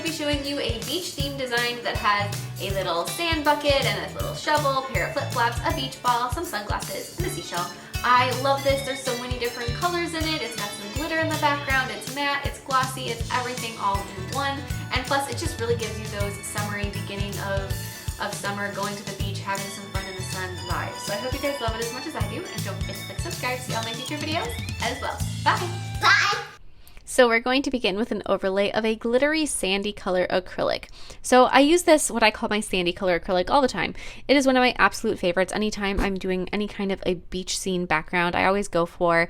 to be showing you a beach themed design that has a little sand bucket and a little shovel, pair of flip-flops, a beach ball, some sunglasses, and a seashell. I love this. There's so many different colors in it. It's got some glitter in the background. It's matte, it's glossy, it's everything all in one. And plus it just really gives you those summery beginning of summer, going to the beach, having some fun in the sun vibes. So I hope you guys love it as much as I do, and don't forget to click subscribe to see all my future videos as well. Bye! Bye! So we're going to begin with an overlay of a glittery sandy color acrylic. So I use this, what I call my sandy color acrylic, all the time. It is one of my absolute favorites. Anytime I'm doing any kind of a beach scene background, I always go for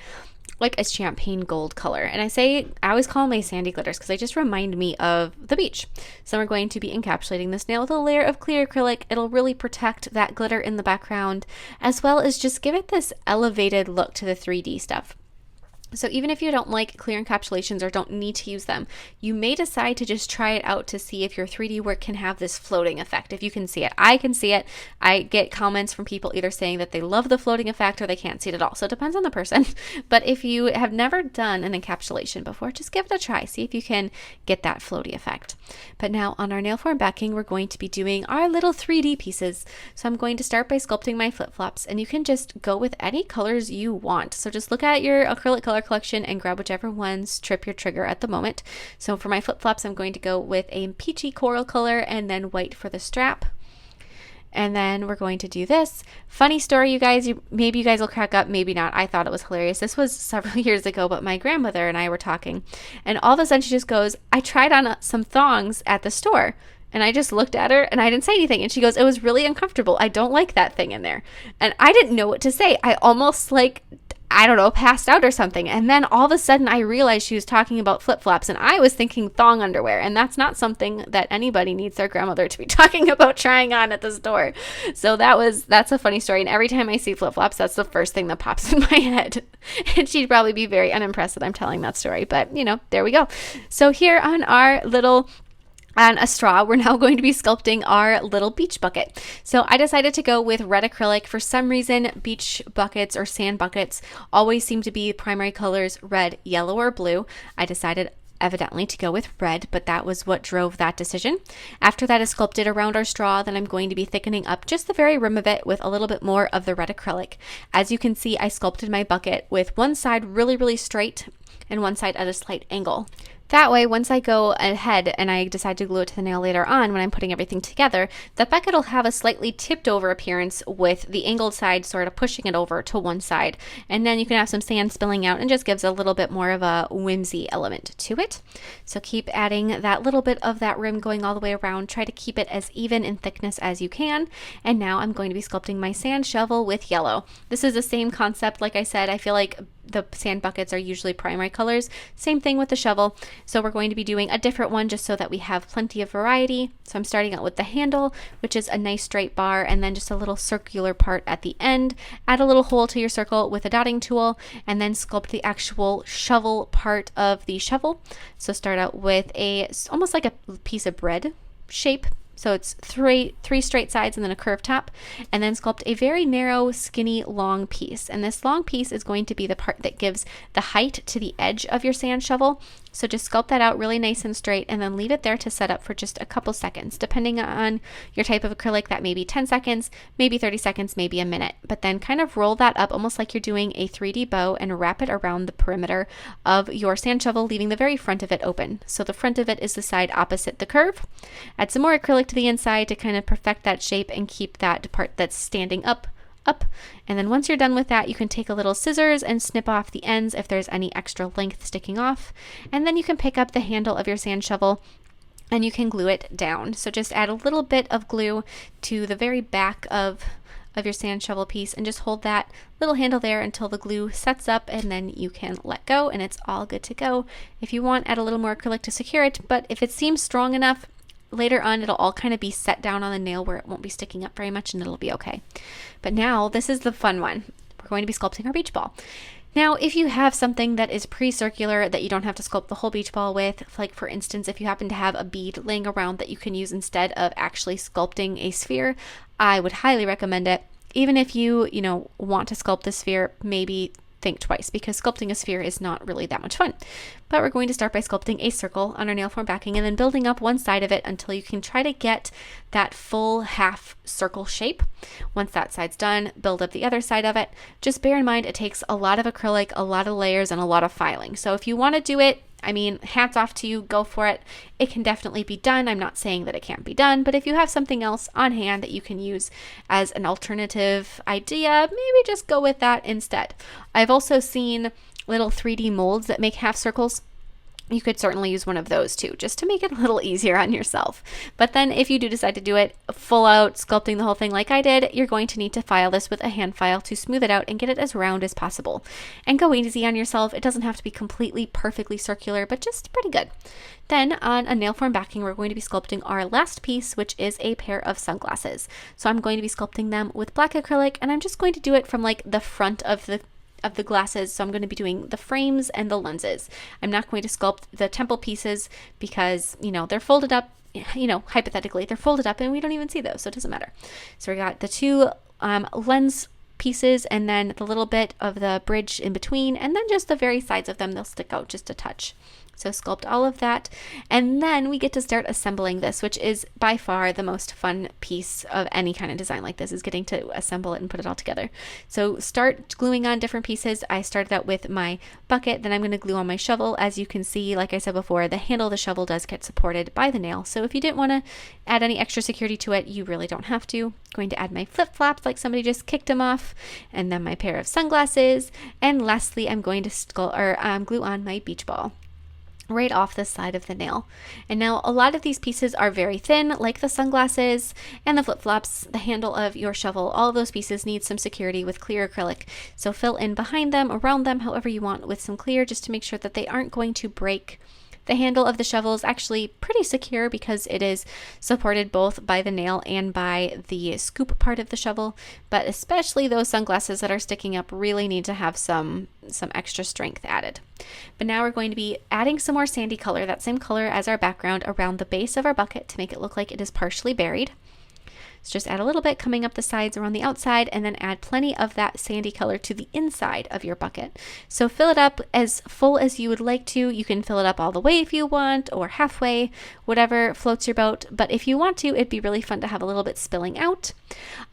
like a champagne gold color. And I always call them my sandy glitters because they just remind me of the beach. So we're going to be encapsulating this nail with a layer of clear acrylic. It'll really protect that glitter in the background, as well as just give it this elevated look to the 3D stuff. So even if you don't like clear encapsulations or don't need to use them, you may decide to just try it out to see if your 3D work can have this floating effect. If you can see it, I can see it. I get comments from people either saying that they love the floating effect or they can't see it at all. So it depends on the person. But if you have never done an encapsulation before, just give it a try. See if you can get that floaty effect. But now on our nail form backing, we're going to be doing our little 3D pieces. So I'm going to start by sculpting my flip-flops, and you can just go with any colors you want. So just look at your acrylic color collection and grab whichever ones trip your trigger at the moment. So for my flip-flops, I'm going to go with a peachy coral color and then white for the strap. And then we're going to do this. Funny story, you guys, maybe you guys will crack up, maybe not. I thought it was hilarious. This was several years ago, but my grandmother and I were talking, and all of a sudden she just goes, I tried on some thongs at the store. And I just looked at her and I didn't say anything. And she goes, it was really uncomfortable. I don't like that thing in there. And I didn't know what to say. I almost I don't know, passed out or something. And then all of a sudden I realized she was talking about flip-flops, and I was thinking thong underwear, and that's not something that anybody needs their grandmother to be talking about trying on at the store. So that's a funny story, and every time I see flip-flops, that's the first thing that pops in my head. And she'd probably be very unimpressed that I'm telling that story, but there we go. So here on our little a straw, we're now going to be sculpting our little beach bucket. So I decided to go with red acrylic. For some reason, beach buckets or sand buckets always seem to be primary colors red, yellow, or blue. I decided evidently to go with red, but that was what drove that decision. After that is sculpted around our straw, then I'm going to be thickening up just the very rim of it with a little bit more of the red acrylic. As you can see, I sculpted my bucket with one side really, really straight and one side at a slight angle. That way, once I go ahead and I decide to glue it to the nail later on when I'm putting everything together, the bucket will have a slightly tipped over appearance with the angled side sort of pushing it over to one side. And then you can have some sand spilling out and just gives a little bit more of a whimsy element to it. So keep adding that little bit of that rim going all the way around. Try to keep it as even in thickness as you can. And now I'm going to be sculpting my sand shovel with yellow. This is the same concept. Like I said, I feel like the sand buckets are usually primary colors. Same thing with the shovel. So we're going to be doing a different one just so that we have plenty of variety. So I'm starting out with the handle, which is a nice straight bar, and then just a little circular part at the end. Add a little hole to your circle with a dotting tool, and then sculpt the actual shovel part of the shovel. So start out with almost like a piece of bread shape. So it's three straight sides and then a curved top, and then sculpt a very narrow, skinny, long piece. And this long piece is going to be the part that gives the height to the edge of your sand shovel. So just sculpt that out really nice and straight, and then leave it there to set up for just a couple seconds. Depending on your type of acrylic, that may be 10 seconds, maybe 30 seconds, maybe a minute. But then kind of roll that up almost like you're doing a 3D bow and wrap it around the perimeter of your sand shovel, leaving the very front of it open. So the front of it is the side opposite the curve. Add some more acrylic to the inside to kind of perfect that shape and keep that part that's standing up. And then once you're done with that, you can take a little scissors and snip off the ends if there's any extra length sticking off. And then you can pick up the handle of your sand shovel and you can glue it down. So just add a little bit of glue to the very back of your sand shovel piece and just hold that little handle there until the glue sets up, and then you can let go and it's all good to go. If you want, add a little more acrylic to secure it, but if it seems strong enough, later on it'll all kind of be set down on the nail where it won't be sticking up very much, and it'll be okay. But now this is the fun one. We're going to be sculpting our beach ball. Now, if you have something that is pre-circular that you don't have to sculpt the whole beach ball with, like for instance, if you happen to have a bead laying around that you can use instead of actually sculpting a sphere, I would highly recommend it. Even if you want to sculpt the sphere maybe think twice, because sculpting a sphere is not really that much fun. But we're going to start by sculpting a circle on our nail form backing and then building up one side of it until you can try to get that full half circle shape. Once that side's done, build up the other side of it. Just bear in mind it takes a lot of acrylic, a lot of layers, and a lot of filing. So if you want to do it, I mean, hats off to you, go for it. It can definitely be done. I'm not saying that it can't be done, but if you have something else on hand that you can use as an alternative idea, maybe just go with that instead. I've also seen little 3D molds that make half circles. You could certainly use one of those too, just to make it a little easier on yourself. But then if you do decide to do it full out, sculpting the whole thing like I did, you're going to need to file this with a hand file to smooth it out and get it as round as possible. And go easy on yourself. It doesn't have to be completely perfectly circular, but just pretty good. Then on a nail form backing, we're going to be sculpting our last piece, which is a pair of sunglasses. So I'm going to be sculpting them with black acrylic, and I'm just going to do it from like the front of the glasses. So I'm going to be doing the frames and the lenses. I'm not going to sculpt the temple pieces because, you know, they're folded up, you know, hypothetically they're folded up and we don't even see those, so it doesn't matter. So we got the two lens pieces and then the little bit of the bridge in between, and then just the very sides of them, they'll stick out just a touch. So sculpt all of that, and then we get to start assembling this, which is by far the most fun piece of any kind of design like this, is getting to assemble it and put it all together. So start gluing on different pieces. I started out with my bucket, then I'm going to glue on my shovel. As you can see, like I said before, the handle of the shovel does get supported by the nail, so if you didn't want to add any extra security to it, you really don't have to. Going to add my flip-flops like somebody just kicked them off, and then my pair of sunglasses, and lastly I'm going to glue on my beach ball right off the side of the nail. And now a lot of these pieces are very thin, like the sunglasses and the flip-flops, the handle of your shovel. All of those pieces need some security with clear acrylic. So fill in behind them, around them, however you want with some clear, just to make sure that they aren't going to break. The handle of the shovel is actually pretty secure because it is supported both by the nail and by the scoop part of the shovel, but especially those sunglasses that are sticking up really need to have some extra strength added. But now we're going to be adding some more sandy color, that same color as our background, around the base of our bucket to make it look like it is partially buried. So just add a little bit coming up the sides around the outside, and then add plenty of that sandy color to the inside of your bucket. So fill it up as full as you would like to. You can fill it up all the way if you want, or halfway, whatever floats your boat. But if you want to, it'd be really fun to have a little bit spilling out.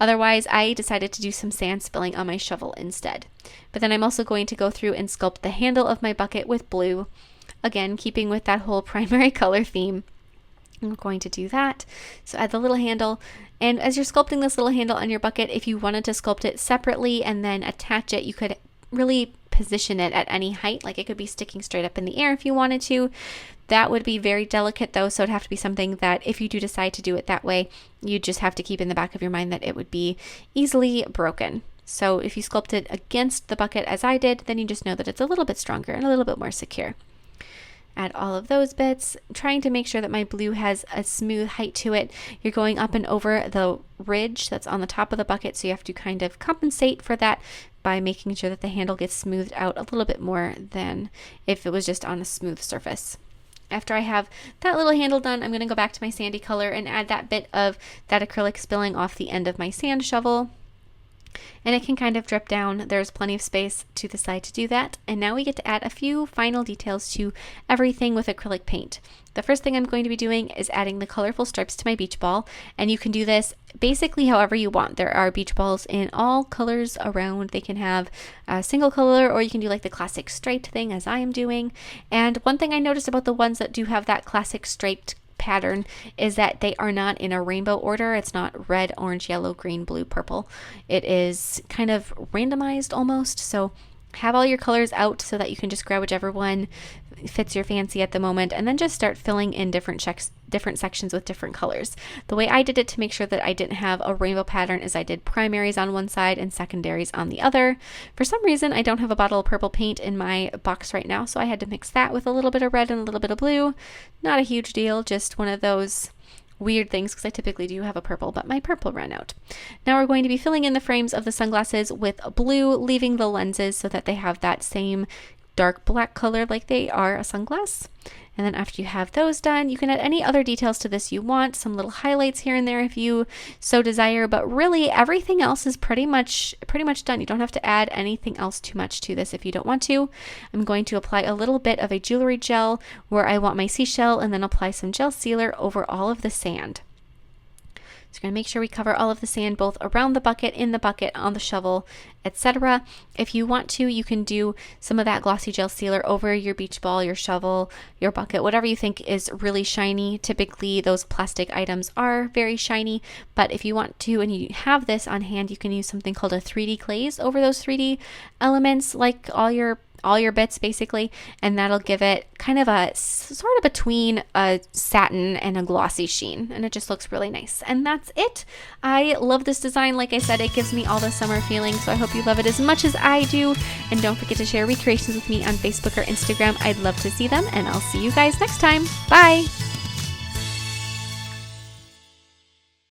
Otherwise, I decided to do some sand spilling on my shovel instead. But then I'm also going to go through and sculpt the handle of my bucket with blue. Again, keeping with that whole primary color theme. I'm going to do that. So add the little handle, and as you're sculpting this little handle on your bucket, if you wanted to sculpt it separately and then attach it, you could really position it at any height. Like it could be sticking straight up in the air if you wanted to. That would be very delicate though, so it'd have to be something that if you do decide to do it that way, you just have to keep in the back of your mind that it would be easily broken. So if you sculpt it against the bucket as I did, then you just know that it's a little bit stronger and a little bit more secure. Add all of those bits, trying to make sure that my blue has a smooth height to it. You're going up and over the ridge that's on the top of the bucket, so you have to kind of compensate for that by making sure that the handle gets smoothed out a little bit more than if it was just on a smooth surface. After I have that little handle done, I'm going to go back to my sandy color and add that bit of that acrylic spilling off the end of my sand shovel. And it can kind of drip down. There's plenty of space to the side to do that. And now we get to add a few final details to everything with acrylic paint. The first thing I'm going to be doing is adding the colorful stripes to my beach ball. And you can do this basically however you want. There are beach balls in all colors around. They can have a single color, or you can do like the classic striped thing as I am doing. And one thing I noticed about the ones that do have that classic striped pattern is that they are not in a rainbow order. It's not red, orange, yellow, green, blue, purple. It is kind of randomized almost. So have all your colors out so that you can just grab whichever one fits your fancy at the moment, and then just start filling in different sections with different colors. The way I did it to make sure that I didn't have a rainbow pattern is I did primaries on one side and secondaries on the other. For some reason, I don't have a bottle of purple paint in my box right now, so I had to mix that with a little bit of red and a little bit of blue. Not a huge deal, just one of those weird things because I typically do have a purple, but my purple ran out. Now we're going to be filling in the frames of the sunglasses with blue, leaving the lenses so that they have that same dark black color like they are a sunglass. And then after you have those done, you can add any other details to this you want, some little highlights here and there if you so desire, but really everything else is pretty much done. You don't have to add anything else too much to this if you don't want to. I'm going to apply a little bit of a jewelry gel where I want my seashell, and then apply some gel sealer over all of the sand. So we're going to make sure we cover all of the sand both around the bucket, in the bucket, on the shovel, etc. If you want to, you can do some of that glossy gel sealer over your beach ball, your shovel, your bucket, whatever you think is really shiny. Typically those plastic items are very shiny, but if you want to and you have this on hand, you can use something called a 3D glaze over those 3D elements, like all your bits basically, and that'll give it kind of a sort of between a satin and a glossy sheen, and it just looks really nice. And that's it. I love this design. Like I said, it gives me all the summer feeling, so I hope you love it as much as I do. And don't forget to share recreations with me on Facebook or Instagram. I'd love to see them, and I'll see you guys next time. Bye!